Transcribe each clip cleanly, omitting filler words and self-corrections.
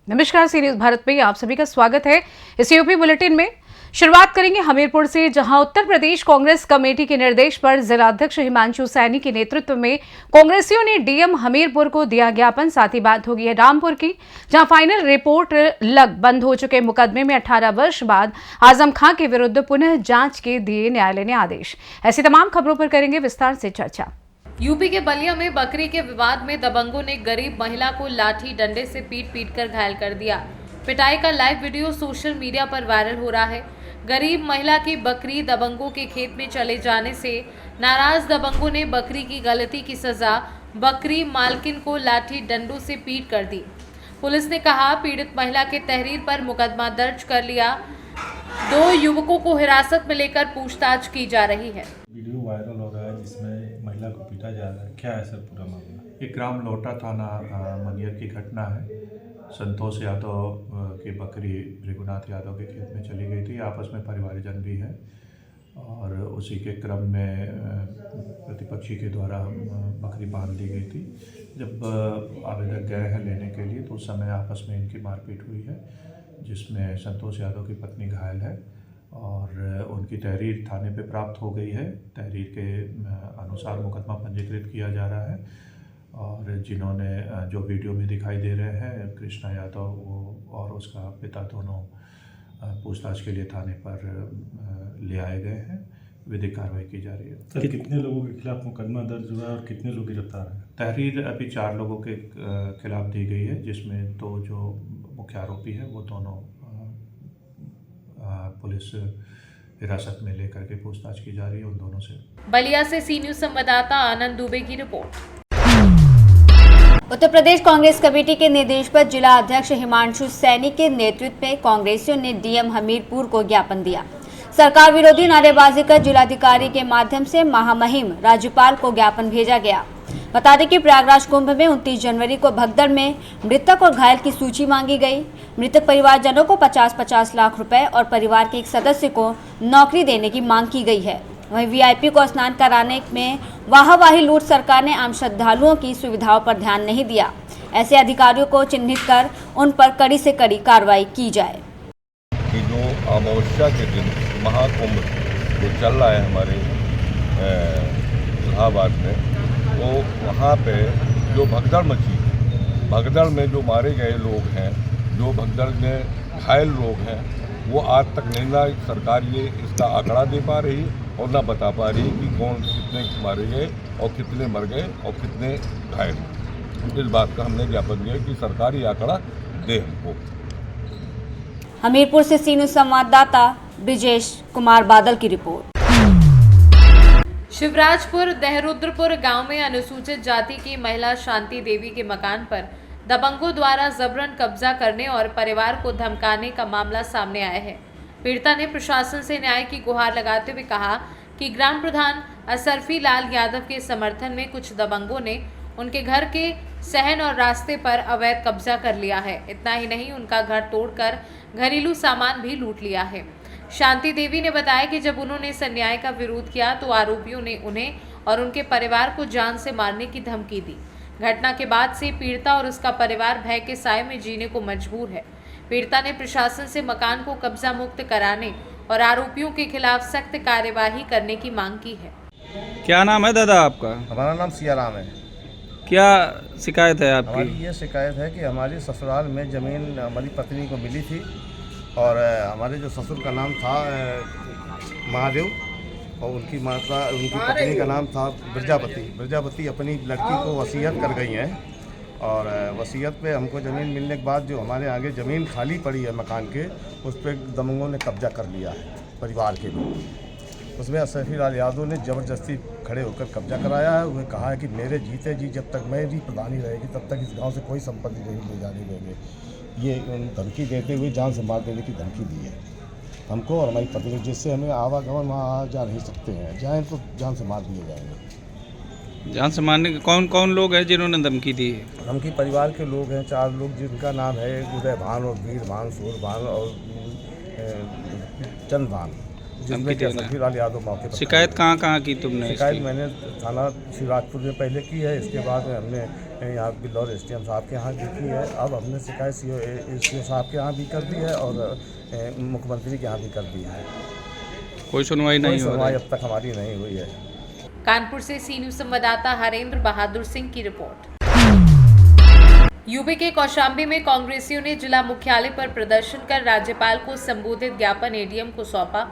नमस्कार, सी न्यूज भारत में आप सभी का स्वागत है। इस यूपी बुलेटिन में शुरुआत करेंगे हमीरपुर से, जहां उत्तर प्रदेश कांग्रेस कमेटी के निर्देश पर जिलाध्यक्ष हिमांशु सैनी के नेतृत्व में कांग्रेसियों ने डीएम हमीरपुर को दिया ज्ञापन। साथ ही बात होगी है रामपुर की, जहां फाइनल रिपोर्ट लग बंद हो चुके मुकदमे में 18 वर्ष बाद आजम खां के विरुद्ध पुनः जांच के दिए न्यायालय ने आदेश। ऐसी तमाम खबरों पर करेंगे विस्तार से चर्चा। यूपी के बलिया में बकरी के विवाद में दबंगों ने गरीब महिला को लाठी डंडे से पीट कर घायल कर दिया। पिटाई का लाइव वीडियो सोशल मीडिया पर वायरल हो रहा है। गरीब महिला की बकरी दबंगों के खेत में चले जाने से नाराज दबंगों ने बकरी की गलती की सजा बकरी मालकिन को लाठी डंडों से पीट कर दी। पुलिस ने कहा पीड़ित महिला के तहरीर पर मुकदमा दर्ज कर लिया। 2 युवकों को हिरासत में लेकर पूछताछ की जा रही है। वीडियो वायरल हो रहा है जिसमें महिला को पीटा जा रहा है, क्या है सर पूरा मामला? एक ग्राम लोटा थाना मंगियर की घटना है। संतोष यादव की बकरी रघुनाथ यादव के खेत में चली गई थी। आपस में परिवारजन भी है और उसी के क्रम में प्रतिपक्षी के द्वारा बकरी बांध दी गई थी। जब आवेदक गए हैं लेने के लिए तो उस समय आपस में इनकी मारपीट हुई है, जिसमें संतोष यादव की पत्नी घायल है और उनकी तहरीर थाने पे प्राप्त हो गई है। तहरीर के अनुसार मुकदमा पंजीकृत किया जा रहा है और जिन्होंने जो वीडियो में दिखाई दे रहे हैं कृष्णा यादव वो और उसका पिता दोनों पूछताछ के लिए थाने पर ले आए गए हैं। विधिक कार्रवाई की जा रही है। सर कितने लोगों के खिलाफ मुकदमा दर्ज हुआ है और कितने लोग गिरफ्तार हैं? तहरीर अभी 4 लोगों के खिलाफ दी गई है, जिसमें 2 जो मुख्य आरोपी हैं वो दोनों पुलिस हिरासत में लेकर के पूछताछ की जा रही है उन दोनों से। बलिया से सी न्यूज संवाददाता आनंद दुबे की रिपोर्ट। उत्तर प्रदेश कांग्रेस कमेटी के निर्देश पर जिला अध्यक्ष हिमांशु सैनी के नेतृत्व में कांग्रेसियों ने डीएम हमीरपुर को ज्ञापन दिया। सरकार विरोधी नारेबाजी कर जिलाधिकारी के माध्यम से महामहिम राज्यपाल को ज्ञापन भेजा गया। बता दें कि प्रयागराज कुंभ में 29 जनवरी को भगदड़ में मृतक और घायल की सूची मांगी गई। मृतक परिवारजनों को 50-50 लाख रुपए और परिवार के एक सदस्य को नौकरी देने की मांग की गई है। वहीं वीआईपी को स्नान कराने में वाहवाही लूट सरकार ने आम श्रद्धालुओं की सुविधाओं पर ध्यान नहीं दिया। ऐसे अधिकारियों को चिन्हित कर उन पर कड़ी से कड़ी कार्रवाई की जाए। कि जो अमावस्या के दिन महाकुंभ जो चल रहा है हमारे इलाहाबाद में, तो वहाँ पे जो भगदड़ मची, भगदड़ में जो मारे गए लोग हैं, जो भगदड़ में घायल लोग हैं, वो आज तक नहीं ना सरकार ये इसका आंकड़ा दे पा रही और ना बता पा रही कि कौन कितने मारे गए और कितने मर गए और कितने घायल। इस बात का हमने ज्ञापन दिया कि सरकार ये आंकड़ा दे हमको। हमीरपुर से सी न्यूज संवाददाता ब्रिजेश कुमार बादल की रिपोर्ट। शिवराजपुर दहरुद्रपुर गांव में अनुसूचित जाति की महिला शांति देवी के मकान पर दबंगों द्वारा जबरन कब्जा करने और परिवार को धमकाने का मामला सामने आया है। पीड़िता ने प्रशासन से न्याय की गुहार लगाते हुए कहा कि ग्राम प्रधान असरफी लाल यादव के समर्थन में कुछ दबंगों ने उनके घर के सहन और रास्ते पर अवैध कब्जा कर लिया है। इतना ही नहीं, उनका घर तोड़कर घरेलू सामान भी लूट लिया है। शांति देवी ने बताया कि जब उन्होंने इस अन्याय का विरोध किया तो आरोपियों ने उन्हें और उनके परिवार को जान से मारने की धमकी दी। घटना के बाद से पीड़िता और उसका परिवार भय के साए में जीने को मजबूर है। पीड़िता ने प्रशासन से मकान को कब्जा मुक्त कराने और आरोपियों के खिलाफ सख्त कार्यवाही करने की मांग की है। क्या नाम है दादा आपका? हमारा नाम सियाराम है। क्या शिकायत है आपकी? हमारी ये शिकायत है कि हमारी ससुराल में ज़मीन हमारी पत्नी को मिली थी और हमारे जो ससुर का नाम था महादेव और उनकी पत्नी का नाम था प्रजापति अपनी लड़की को वसीयत कर गई हैं और वसीयत पे हमको ज़मीन मिलने के बाद जो हमारे आगे ज़मीन खाली पड़ी है मकान के, उस पर दबंगों ने कब्जा कर लिया है परिवार के लोग। उसमें असरफी लाल यादव ने ज़बरदस्ती खड़े होकर कब्जा कराया है। उन्हें कहा है कि मेरे जीते जी जब तक मेरी प्रधानी रहेगी तब तक इस गांव से कोई संपत्ति नहीं ले जाने देंगे। ये धमकी देते हुए जान से मार देने की धमकी दी है हमको और हमारी पत्नी, जिससे हमें आवागमन वहाँ आ जा नहीं सकते हैं। जाएँ तो जान से मार दिए जाएंगे। जान से मारने के कौन कौन लोग हैं जिन्होंने धमकी दी है? धमकी परिवार के लोग हैं, 4 लोग, जिनका नाम है उदय भान और वीर भान, सूर भान और चंद भान। जिसमें कि सब्जीलाल यादव मौके पर। शिकायत कहाँ की तुमने? शिकायत मैंने थाना शिवराजपुर में पहले की है, इसके बाद में हमने यहाँ बिल्लौर एसडीएम साहब के यहाँ भी की है। अब हमने शिकायत सीओ साहब के यहाँ भी कर दी है और मुख्यमंत्री के यहाँ भी कर दी है। कोई सुनवाई नहीं हो रही? अब तक हमारी नहीं हुई है। कानपुर से सी न्यूज संवाददाता हरेंद्र बहादुर सिंह की रिपोर्ट। यूपी के कौशाम्बी में कांग्रेसियों ने जिला मुख्यालय पर प्रदर्शन कर राज्यपाल को संबोधित ज्ञापन एडीएम को सौंपा।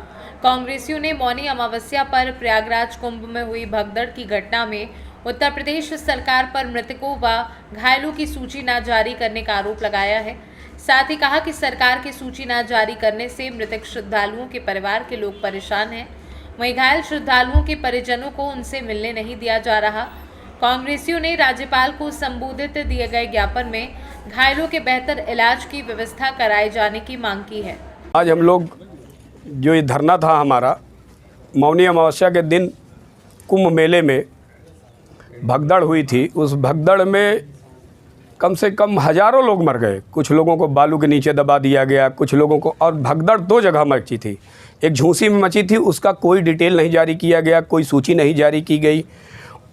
कांग्रेसियों ने मौनी अमावस्या पर प्रयागराज कुंभ में हुई भगदड़ की घटना में उत्तर प्रदेश सरकार पर मृतकों व घायलों की सूची न जारी करने का आरोप लगाया है। साथ ही कहा कि सरकार की सूची न जारी करने से मृतक श्रद्धालुओं के परिवार के लोग परेशान हैं। वहीं घायल श्रद्धालुओं के परिजनों को उनसे मिलने नहीं दिया जा रहा। कांग्रेसियों ने राज्यपाल को संबोधित दिए गए ज्ञापन में घायलों के बेहतर इलाज की व्यवस्था कराए जाने की मांग की है। आज हम लोग जो ये धरना था हमारा, मौनी अमावस्या के दिन कुंभ मेले में भगदड़ हुई थी। उस भगदड़ में कम से कम हज़ारों लोग मर गए। कुछ लोगों को बालू के नीचे दबा दिया गया, कुछ लोगों को, और भगदड़ 2 जगह मची थी। एक झूंसी में मची थी, उसका कोई डिटेल नहीं जारी किया गया, कोई सूची नहीं जारी की गई।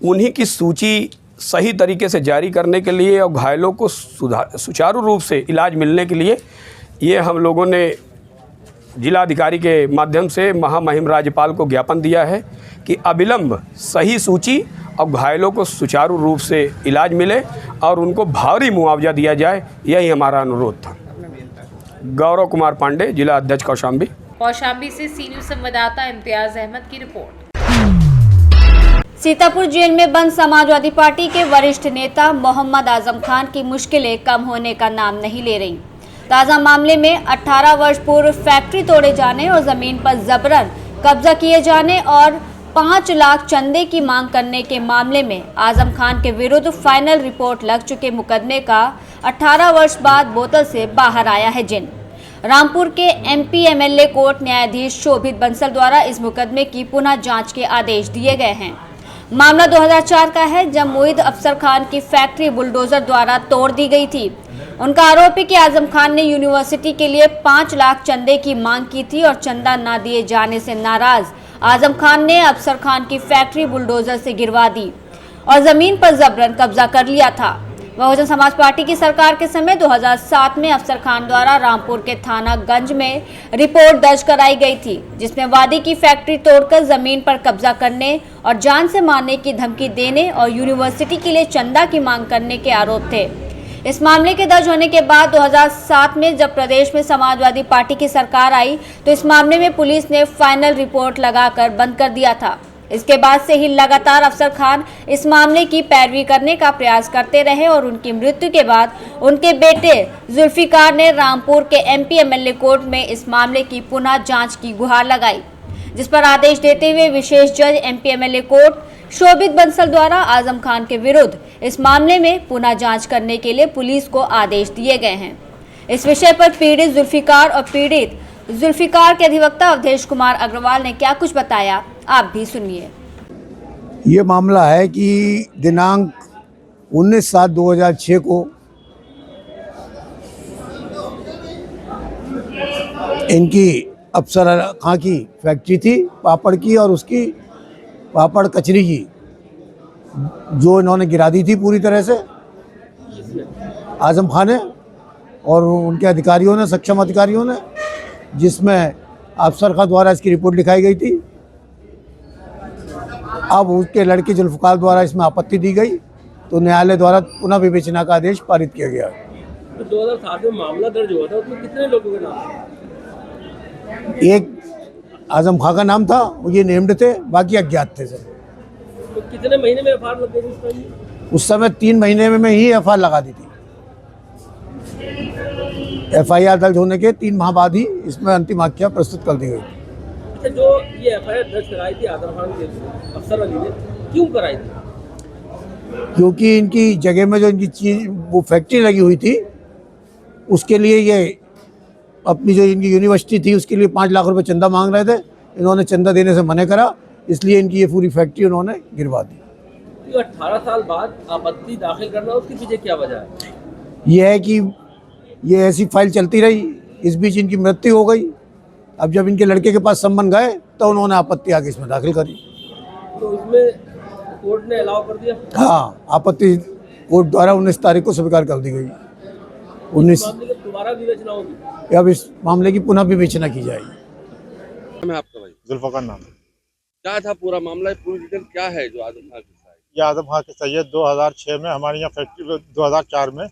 उन्हीं की सूची सही तरीके से जारी करने के लिए और घायलों को सुचारू रूप से इलाज मिलने के लिए ये हम लोगों ने जिलाधिकारी के माध्यम से महामहिम राज्यपाल को ज्ञापन दिया है कि अविलंब सही सूची और घायलों को सुचारू रूप से इलाज मिले और उनको भारी मुआवजा दिया जाए। यही हमारा अनुरोध था। गौरव कुमार पांडे, जिला अध्यक्ष कौशाम्बी। कौशाम्बी से सी न्यूज संवाददाता इम्तियाज अहमद की रिपोर्ट। सीतापुर जेल में बंद समाजवादी पार्टी के वरिष्ठ नेता मोहम्मद आजम खान की मुश्किलें कम होने का नाम नहीं ले रही। ताज़ा मामले में 18 वर्ष पूर्व फैक्ट्री तोड़े जाने और जमीन पर जबरन कब्जा किए जाने और 5 लाख चंदे की मांग करने के मामले में आजम खान के विरुद्ध फाइनल रिपोर्ट लग चुके मुकदमे का 18 वर्ष बाद बोतल से बाहर आया है जिन। रामपुर के एमपी एमएलए कोर्ट न्यायाधीश शोभित बंसल द्वारा इस मुकदमे की पुनः जांच के आदेश दिए गए हैं। मामला 2004 का है, जब मोहित अफसर खान की फैक्ट्री बुलडोजर द्वारा तोड़ दी गई थी। उनका आरोप है कि आजम खान ने यूनिवर्सिटी के लिए 5 लाख चंदे की मांग की थी और चंदा न दिए जाने से नाराज आजम खान ने अफसर खान की फैक्ट्री बुलडोजर से गिरवा दी और जमीन पर जबरन कब्जा कर लिया था। बहुजन समाज पार्टी की सरकार के समय 2007 में अफसर खान द्वारा रामपुर के थाना गंज में रिपोर्ट दर्ज कराई गई थी, जिसमें वादी की फैक्ट्री तोड़कर जमीन पर कब्जा करने और जान से मारने की धमकी देने और यूनिवर्सिटी के लिए चंदा की मांग करने के आरोप थे। इस मामले के दर्ज होने के बाद 2007 में जब प्रदेश में समाजवादी पार्टी की सरकार आई तो इस मामले में पुलिस ने फाइनल रिपोर्ट लगाकर बंद कर दिया था। इसके बाद से ही लगातार अफसर खान इस मामले की पैरवी करने का प्रयास करते रहे और उनकी मृत्यु के बाद उनके बेटे जुल्फिकार ने रामपुर के एमपी एमएलए कोर्ट में इस मामले की पुनः जांच की गुहार लगाई, जिस पर आदेश देते हुए विशेष जज एमपी एमएलए कोर्ट शोभित बंसल द्वारा आजम खान के विरुद्ध इस मामले में पुनः जांच करने के लिए पुलिस को आदेश दिए गए हैं। इस विषय पर पीड़ित जुल्फिकार और पीड़ित जुल्फिकार के अधिवक्ता अवधेश कुमार अग्रवाल ने क्या कुछ बताया, आप भी सुनिए। ये मामला है कि दिनांक 19/7/2006 को इनकी अफसर खां की फैक्ट्री थी पापड़ की और उसकी पापड़ कचरी की, जो इन्होंने गिरा दी थी पूरी तरह से आजम खान ने और उनके अधिकारियों ने, सक्षम अधिकारियों ने, जिसमें अफसर खां द्वारा इसकी रिपोर्ट लिखाई गई थी। अब उसके लड़के जुल्फिकार द्वारा इसमें आपत्ति दी गई तो न्यायालय द्वारा पुनः विवेचना का आदेश पारित किया गया। तो 2007 में मामला दर्ज हुआ था, उसमें कितने लोगों के नाम? एक आजम खां का नाम था, ये नेम्ड थे, बाकी अज्ञात थे सर। तो कितने महीने में एफआईआर लग गई? उस समय 3 महीने में ही एफआईआर लगा दी थी। एफआईआर दर्ज होने के 3 माह बाद ही इसमें अंतिम आख्या प्रस्तुत कर दी गई। अच्छा, जो ये एफआईआर दर्ज कराई थी आजम खान के अफसर अली ने, क्यों कराई थी? क्योंकि इनकी जगह में जो इनकी चीज वो फैक्ट्री लगी हुई थी, उसके लिए ये अपनी जो इनकी यूनिवर्सिटी थी उसके लिए 5 लाख रुपए चंदा मांग रहे थे। इन्होंने चंदा देने से मना करा, इसलिए इनकी ये पूरी फैक्ट्री उन्होंने गिरवा दी। 18 साल बाद आपत्ति दाखिल करना, उसके पीछे क्या वजह है? यह है कि ये ऐसी फाइल चलती रही, इस बीच इनकी मृत्यु हो गई अब जब इनके लड़के के पास संबंध गए तो उन्होंने आपत्ति आगे इसमें दाखिल करी। तो इसमें कोर्ट ने अलाउ कर दिया? हाँ, आपत्ति कोर्ट द्वारा 19 तारीख को स्वीकार कर दी गई। 19 मामले की दोबारा विवेचना होगी? अब इस मामले की पुनः विवेचना की जाएगी। मैं आपका भाई जुल्फ़िकार नाम है। क्या था पूरा मामला, पूरी डिटेल क्या है जो आजम खां के साथ? ये आजम खां की सैयद 2006 में हमारे यहाँ फैक्ट्री 2004 में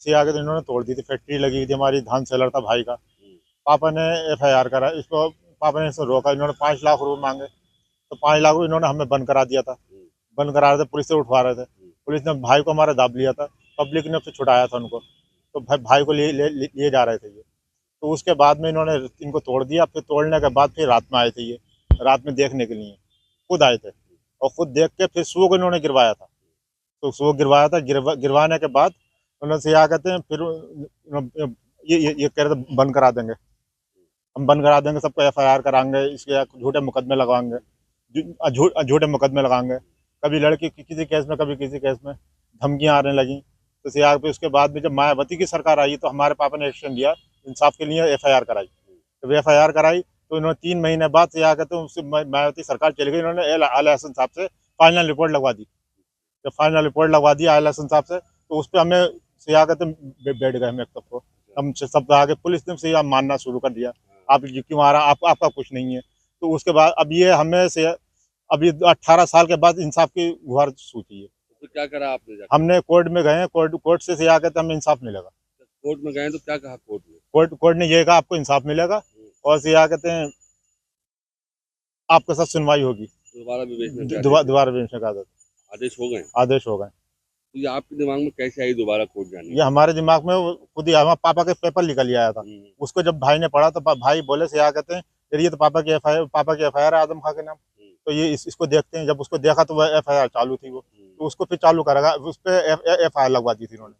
से आगे तो इन्होंने तोड़ दी थी। फैक्ट्री लगी हुई थी, हमारी धान सेलर था भाई का। पापा ने FIR करा, इसको पापा ने इसको रोका। इन्होंने 5 लाख रुपए मांगे तो 5 लाख रुपए इन्होंने हमें बंद करा दिया था। बंद करा रहे थे, पुलिस से उठवा रहे थे। पुलिस ने भाई को हमारा दाब लिया था, पब्लिक ने फिर छुड़ाया था उनको। तो भाई को लिए जा रहे थे ये। तो उसके बाद में इन्होंने इनको तोड़ दिया। फिर तोड़ने के बाद फिर रात में आए थे ये, रात में देखने के लिए खुद आए थे और खुद देख के फिर सुबह को इन्होंने गिरवाया था। तो सुबह गिरवाया था, गिरवाने के बाद उन्होंने से क्या कहते हैं फिर ये कह रहे थे बंद करा देंगे, हम बंद करा देंगे, सबको FIR कराएंगे, इसके झूठे मुकदमे लगाएंगे, झूठे मुकदमे लगाएंगे। कभी लड़की किसी केस में, कभी किसी केस में धमकियाँ आने लगी। तो सियाग पे उसके बाद में जब मायावती की सरकार आई तो हमारे पापा ने एक्शन लिया, इंसाफ के लिए FIR कराई। जब FIR कराई तो इन्होंने 3 महीने बाद सियाग कहते हैं उससे मायावती सरकार चली गई। इन्होंने आला हसन साहब से फाइनल रिपोर्ट लगवा दी। जब फाइनल रिपोर्ट लगवा दी आला हसन साहब से तो उस पर हमें सियाग कहते हैं बैठ गए हम एक तब को। हम सब आगे पुलिस ने से मानना शुरू कर दिया, आप क्यों आ रहा, आपका कुछ नहीं है। तो उसके बाद अब ये हमें से अभी 18 साल के बाद इंसाफ की गुहार सूची है। तो क्या करा आपने जाकर? हमने कोर्ट में गए, कोर्ट से सिया कहते हमें इंसाफ मिलेगा। कोर्ट में गए तो क्या कहा कोर्ट ने? कोर्ट ने ये कहा आपको इंसाफ मिलेगा और सिया कहते हैं आपके साथ सुनवाई होगी, दोबारा विवेचना दोबारा विवेचना का आदेश हो गए। आदेश हो गए। तो ये आपके दिमाग में कैसे आई दोबारा कोर्ट जाने? ये हमारे दिमाग में खुद ही हमारे पापा के पेपर निकल आया था। उसको जब भाई ने पढ़ा तो भाई बोले सिया कहते हैं ये तो पापा की FIR है आजम खां के नाम, तो ये इसको देखते हैं। जब उसको देखा तो वह FIR चालू थी, वो तो उसको फिर चालू करेगा, उस पर FIR लगवा दी थी इन्होंने।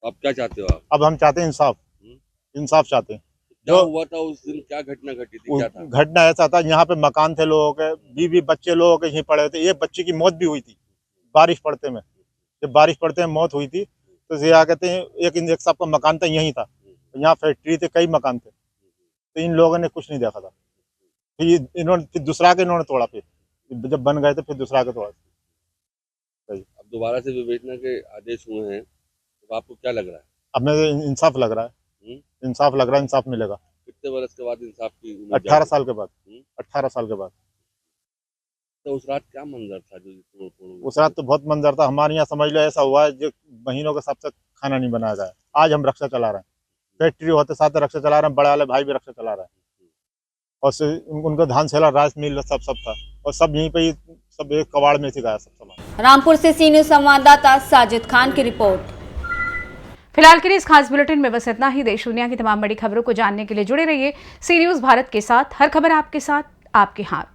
अब क्या चाहते हो आप? अब हम चाहते हैं इंसाफ, इंसाफ चाहते हैं। जो हुआ था उस दिन, क्या घटना घटी थी, क्या था? घटना ऐसा था, यहाँ पे मकान थे लोगों के, 20 बच्चे लोगों के यहीं पड़े थे। एक बच्चे की मौत भी हुई थी बारिश पड़ते में। जब बारिश पड़ते में मौत हुई थी तो क्या कहते हैं एक साहब का मकान था यहीं था, यहाँ फैक्ट्री थे, कई मकान थे। तो इन लोगों ने कुछ नहीं देखा था। फिर इन्होंने दूसरा के इन्होंने तोड़ा, फिर जब बन गए थे फिर दूसरा के तोड़ा। अब दोबारा से विवेचना के आदेश हुए हैं तो आपको क्या लग रहा है? अब हमें इंसाफ लग रहा है, इंसाफ लग रहा है, इंसाफ मिलेगा। कितने वर्ष के बाद इंसाफ की? 18 साल के बाद। 18 साल के बाद। तो उस रात क्या मंजर था जो उस रात तो बहुत मंजर था। हमारे यहाँ समझ लो ऐसा हुआ है जो महीनों के हिसाब से खाना नहीं बनाया गया। आज हम रक्षा चला रहे हैं, फैक्ट्री होते साथ रक्षा चला रहे हैं, बड़े वाले भाई भी रक्षा चला रहे हैं। और उनका धान सेला, राइस मिल सब था, और सब यहीं पे ही सब एक कबाड़ में सिखाया सब सामान। रामपुर से सी न्यूज़ संवाददाता साजिद खान की रिपोर्ट। फिलहाल के लिए इस खास बुलेटिन में बस इतना ही। देश दुनिया की तमाम बड़ी खबरों को जानने के लिए जुड़े रहिए सी न्यूज़ भारत के साथ। हर खबर आपके साथ, आपके हाथ।